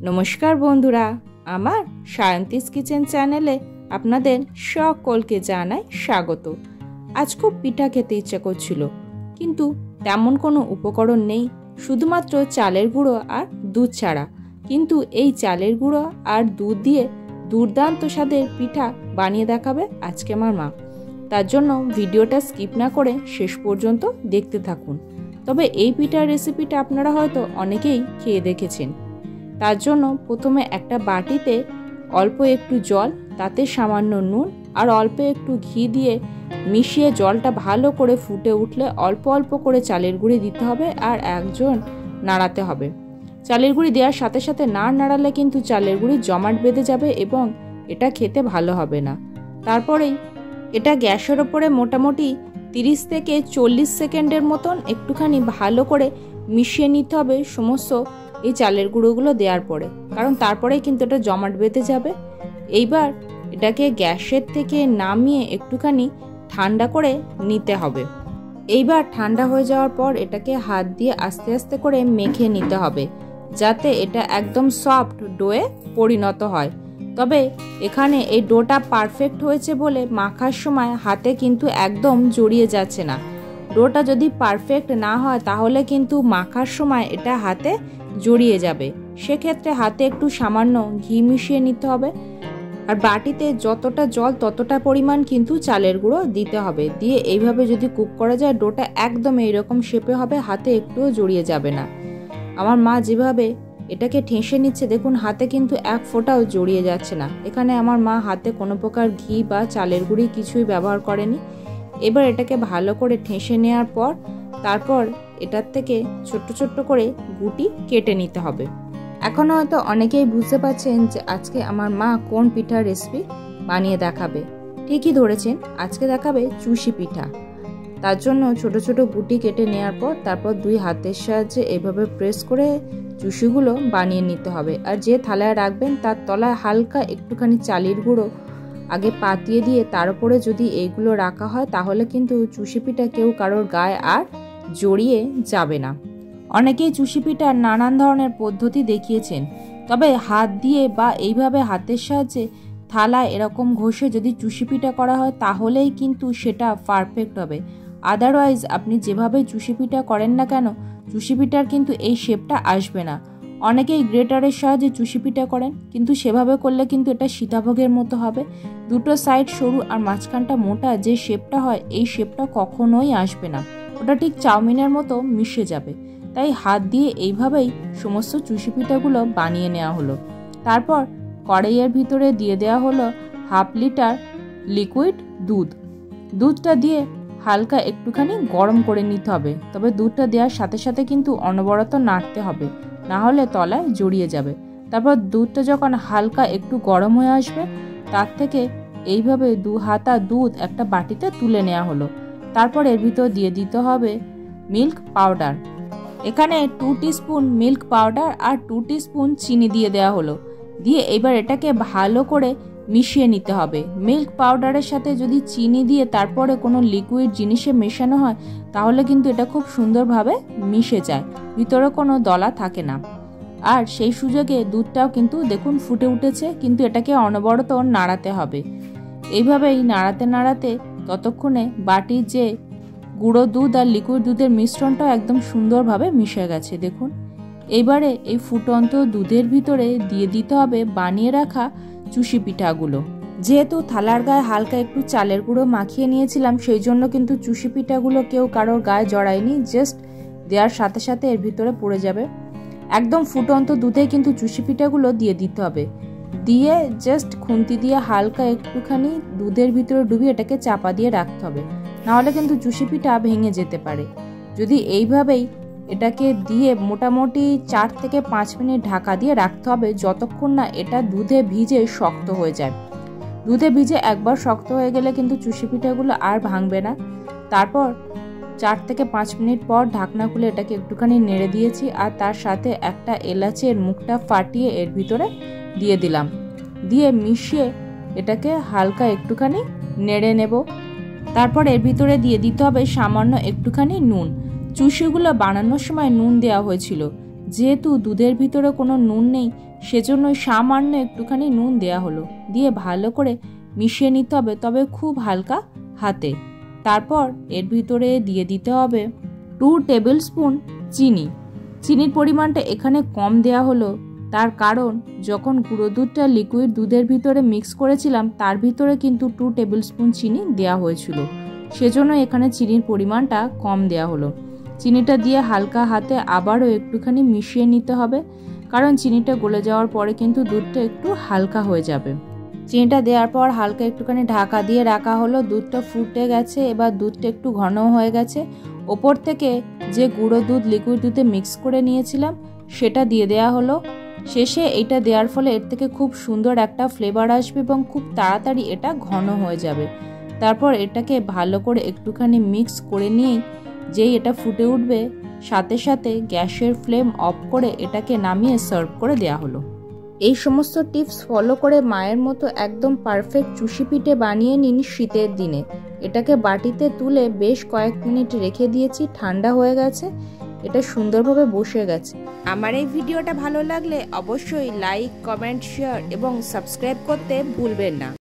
নমস্কার বন্ধুরা, আমার সায়ন্তিস কিচেন চ্যানেলে আপনাদের সকলকে জানাই স্বাগত। আজ খুব পিঠা খেতে ইচ্ছা করছিল, কিন্তু তেমন কোনো উপকরণ নেই, শুধুমাত্র চালের গুঁড়ো আর দুধ ছাড়া। কিন্তু এই চালের গুঁড়ো আর দুধ দিয়ে দুর্দান্ত স্বাদের পিঠা বানিয়ে দেখাবে আজকে আমার মা। তার জন্য ভিডিওটা স্কিপ না করে শেষ পর্যন্ত দেখতে থাকুন। তবে এই পিঠার রেসিপিটা আপনারা হয়তো অনেকেই খেয়ে দেখেছেন। তার জন্য প্রথমে একটা বাটিতে অল্প একটু জল, তাতে সামান্য নুন আর অল্প একটু ঘি দিয়ে মিশিয়ে জলটা ভালো করে ফুটে উঠলে অল্প অল্প করে চালের গুঁড়ি দিতে হবে আর একজন নাড়াতে হবে। চালের গুঁড়ি দেওয়ার সাথে সাথে না নাড়ালে কিন্তু চালের গুঁড়ি জমাট বেঁধে যাবে এবং এটা খেতে ভালো হবে না। তারপরেই এটা গ্যাসের ওপরে মোটামুটি 30 থেকে 40 সেকেন্ডের মতন একটুখানি ভালো করে মিশিয়ে নিতে হবে সমস্ত এই চালের গুঁড়োগুলো দেওয়ার পরে, কারণ তারপরেই কিন্তু এটা জমাট বেঁধে যাবে। এইবার এটাকে গ্যাসের থেকে নামিয়ে একটুখানি ঠান্ডা করে নিতে হবে। এইবার ঠান্ডা হয়ে যাওয়ার পর এটাকে হাত দিয়ে আস্তে আস্তে করে মেখে নিতে হবে, যাতে এটা একদম সফট ডোয়ে পরিণত হয়। তবে এখানে এই ডোটা পারফেক্ট হয়েছে বলে মাখার সময় হাতে কিন্তু একদম জড়িয়ে যাচ্ছে না। ডোটা যদি পারফেক্ট না হয় তাহলে কিন্তু মাখার সময় এটা হাতে জড়িয়ে যাবে। সেক্ষেত্রে হাতে একটু সামান্য ঘি মিশিয়ে নিতে হবে আর বাটিতে যতটা জল ততটা পরিমাণ কিন্তু চালের গুঁড়ো দিতে হবে। দিয়ে এইভাবে যদি কুক করা যায় ডোটা একদম এইরকম শেপে হবে, হাতে একটুও জড়িয়ে যাবে না। আমার মা যেভাবে এটাকে ঠেসে নিচ্ছে দেখুন, হাতে কিন্তু এক ফোঁটাও জড়িয়ে যাচ্ছে না। এখানে আমার মা হাতে কোনো প্রকার ঘি বা চালের গুঁড়ি কিছুই ব্যবহার করেনি। এবার এটাকে ভালো করে ঠেসে নেওয়ার পর তারপর এটার থেকে ছোট্ট ছোট্ট করে গুটি কেটে নিতে হবে। এখন হয়তো অনেকেই বুঝতে পারছেন যে আজকে আমার মা কোন পিঠার রেসিপি বানিয়ে দেখাবে। ঠিকই ধরেছেন, আজকে দেখাবে চুষি পিঠা। তার জন্য ছোট ছোট গুটি কেটে নেওয়ার পর তারপর দুই হাতের সাহায্যে এভাবে প্রেস করে চুষিগুলো বানিয়ে নিতে হবে। আর যে থালায় রাখবেন তার তলায় হালকা একটুখানি চালের গুঁড়ো আগে পাতিয়ে দিয়ে তার উপরে যদি এইগুলো রাখা হয় তাহলে কিন্তু চুষি পিঠা কেউ কারোর গায়ে আর জড়িয়ে যাবে না। অনেকেই চুষি পিঠার নানান ধরনের পদ্ধতি দেখিয়েছেন, তবে হাত দিয়ে বা এইভাবে হাতের সাহায্যে থালায় এরকম ঘষে যদি চুষি পিঠা করা হয় তাহলেই কিন্তু সেটা পারফেক্ট হবে। আদারওয়াইজ আপনি যেভাবে চুষি পিঠা করেন না কেন চুষি পিঠার কিন্তু এই শেপটা আসবে না। অনেকেই গ্রেটারের সাহায্যে চুষি পিঠা করেন, কিন্তু সেভাবে করলে কিন্তু এটা সীতাভোগের মতো হবে। দুটো সাইড সরু আর মাঝখানটা মোটা যে শেপটা হয় এই শেপটা কখনোই আসবে না, ওটা ঠিক চাউমিনের মতো মিশে যাবে। তাই হাত দিয়ে এইভাবেই সমস্ত চুষি পিঠাগুলো বানিয়ে নেওয়া হলো। তারপর কড়াইয়ের ভিতরে দিয়ে দেওয়া হলো 1/2 লিটার লিকুইড দুধ। দুধটা দিয়ে হালকা একটুখানি গরম করে নিতে হবে। তবে দুধটা দেওয়ার সাথে সাথে কিন্তু অনবরত নাড়তে হবে, না হলে তলায় জড়িয়ে যাবে। তারপর দুধটা যখন হালকা একটু গরম হয়ে আসবে তার থেকে এইভাবে 2 হাতা দুধ একটা বাটিতে তুলে নেওয়া হলো। তারপর এর ভিতর দিয়ে দিতে হবে মিল্ক পাউডার। এখানে 2 টিস্পুন মিল্ক পাউডার আর 2 টিস্পুন চিনি দিয়ে দেওয়া হলো। দিয়ে এবার এটাকে ভালো করে মিশিয়ে নিতে হবে। মিল্ক পাউডারের সাথে যদি চিনি দিয়ে তারপরে কোনো লিকুইড জিনিসে মেশানো হয় তাহলে কিন্তু এটা খুব সুন্দরভাবে মিশে যায়, ভিতরে কোনো দলা থাকে না। আর সেই সুযোগে দুধটাও কিন্তু দেখুন ফুটে উঠেছে, কিন্তু এটাকে অনবরত নাড়াতে হবে। এইভাবেই নাড়াতে নাড়াতে ততক্ষণে বাটির যে গুঁড়ো দুধ আর লিকুইড দুধের মিশ্রণটাও একদম সুন্দরভাবে মিশে গেছে দেখুন। এইবারে এই ফুটন্ত দুধের ভিতরে দিয়ে দিতে হবে বানিয়ে রাখা চুষি পিঠাগুলো। যেহেতু থালার গায়ে হালকা একটু চালের গুঁড়ো মাখিয়ে নিয়েছিলাম সেই জন্য কিন্তু চুষি পিঠাগুলো কেউ কারোর গায়ে জড়ায়নি, জাস্ট দেওয়ার সাথে সাথে এর ভিতরে পড়ে যাবে। একদম ফুটন্ত দুধে কিন্তু চুষি পিঠাগুলো দিয়ে দিতে হবে। দিয়ে জাস্ট খুন্তি দিয়ে হালকা একটুখানি দুধের ভিতরে ডুবিয়ে এটাকে চাপা দিয়ে রাখতে হবে, নাহলে কিন্তু চুষি পিঠা ভেঙে যেতে পারে। যদি এইভাবেই এটাকে দিয়ে মোটামুটি 4 থেকে 5 মিনিট ঢাকা দিয়ে রাখতে হবে, যতক্ষণ না এটা দুধে ভিজে শক্ত হয়ে যায়। দুধে ভিজে একবার শক্ত হয়ে গেলে কিন্তু চুষি পিঠাগুলো আর ভাঙবে না। তারপর 4 থেকে 5 মিনিট পর ঢাকনা খুলে এটাকে একটুখানি নেড়ে দিয়েছি আর তার সাথে একটা এলাচের মুখটা ফাটিয়ে এর ভিতরে দিয়ে দিলাম। দিয়ে মিশিয়ে এটাকে হালকা একটুখানি নেড়ে নেব। তারপর এর ভিতরে দিয়ে দিতে হবে সামান্য একটুখানি নুন। চুষিগুলো বানানোর সময় নুন দেওয়া হয়েছিল, যেহেতু দুধের ভিতরে কোনো নুন নেই, সেজন্য সামান্য একটুখানি নুন দেয়া হলো, দিয়ে ভালো করে মিশিয়ে নিতে হবে, তবে খুব হালকা হাতে। তারপর এর ভিতরে দিয়ে দিতে হবে 2 টেবিল স্পুন চিনি। চিনির পরিমাণটা এখানে কম দেয়া হলো, তার কারণ যখন গুঁড়ো দুধটা লিকুইড দুধের ভিতরে মিক্স করেছিলাম তার ভিতরে কিন্তু 2 টেবিল স্পুন চিনি দেওয়া হয়েছিল, সেজন্য এখানে চিনির পরিমাণটা কম দেয়া হলো। চিনিটা দিয়ে হালকা হাতে আবারও একটুখানি মিশিয়ে নিতে হবে, কারণ চিনিটা গলে যাওয়ার পরে কিন্তু দুধটা একটু হালকা হয়ে যাবে। চিনিটা দেওয়ার পর হালকা একটুখানি ঢাকা দিয়ে রাখা হলো। দুধটা ফুটে গেছে, এবার দুধটা একটু ঘন হয়ে গেছে। ওপর থেকে যে গুঁড়ো দুধ লিকুইড দুধে মিক্স করে নিয়েছিলাম সেটা দিয়ে দেওয়া হলো। শেষে এইটা দেওয়ার ফলে এর থেকে খুব সুন্দর একটা ফ্লেভার আসবে এবং খুব তাড়াতাড়ি এটা ঘন হয়ে যাবে। তারপর এটাকে ভালো করে একটুখানি মিক্স করে নিয়েই যেই এটা ফুটে উঠবে, সাথে সাথে গ্যাসের ফ্লেম অফ করে এটাকে নামিয়ে সার্ভ করে দেওয়া হলো। এই সমস্ত টিপস ফলো করে মায়ের মতো একদম পারফেক্ট চুষি পিঠে বানিয়ে নিন শীতের দিনে। এটাকে বাটিতে তুলে বেশ কয়েক মিনিট রেখে দিয়েছি, ঠান্ডা হয়ে গেছে, এটা সুন্দরভাবে বসে গেছে। আমার এই ভিডিওটা ভালো লাগলে অবশ্যই লাইক, কমেন্ট, শেয়ার এবং সাবস্ক্রাইব করতে ভুলবেন না।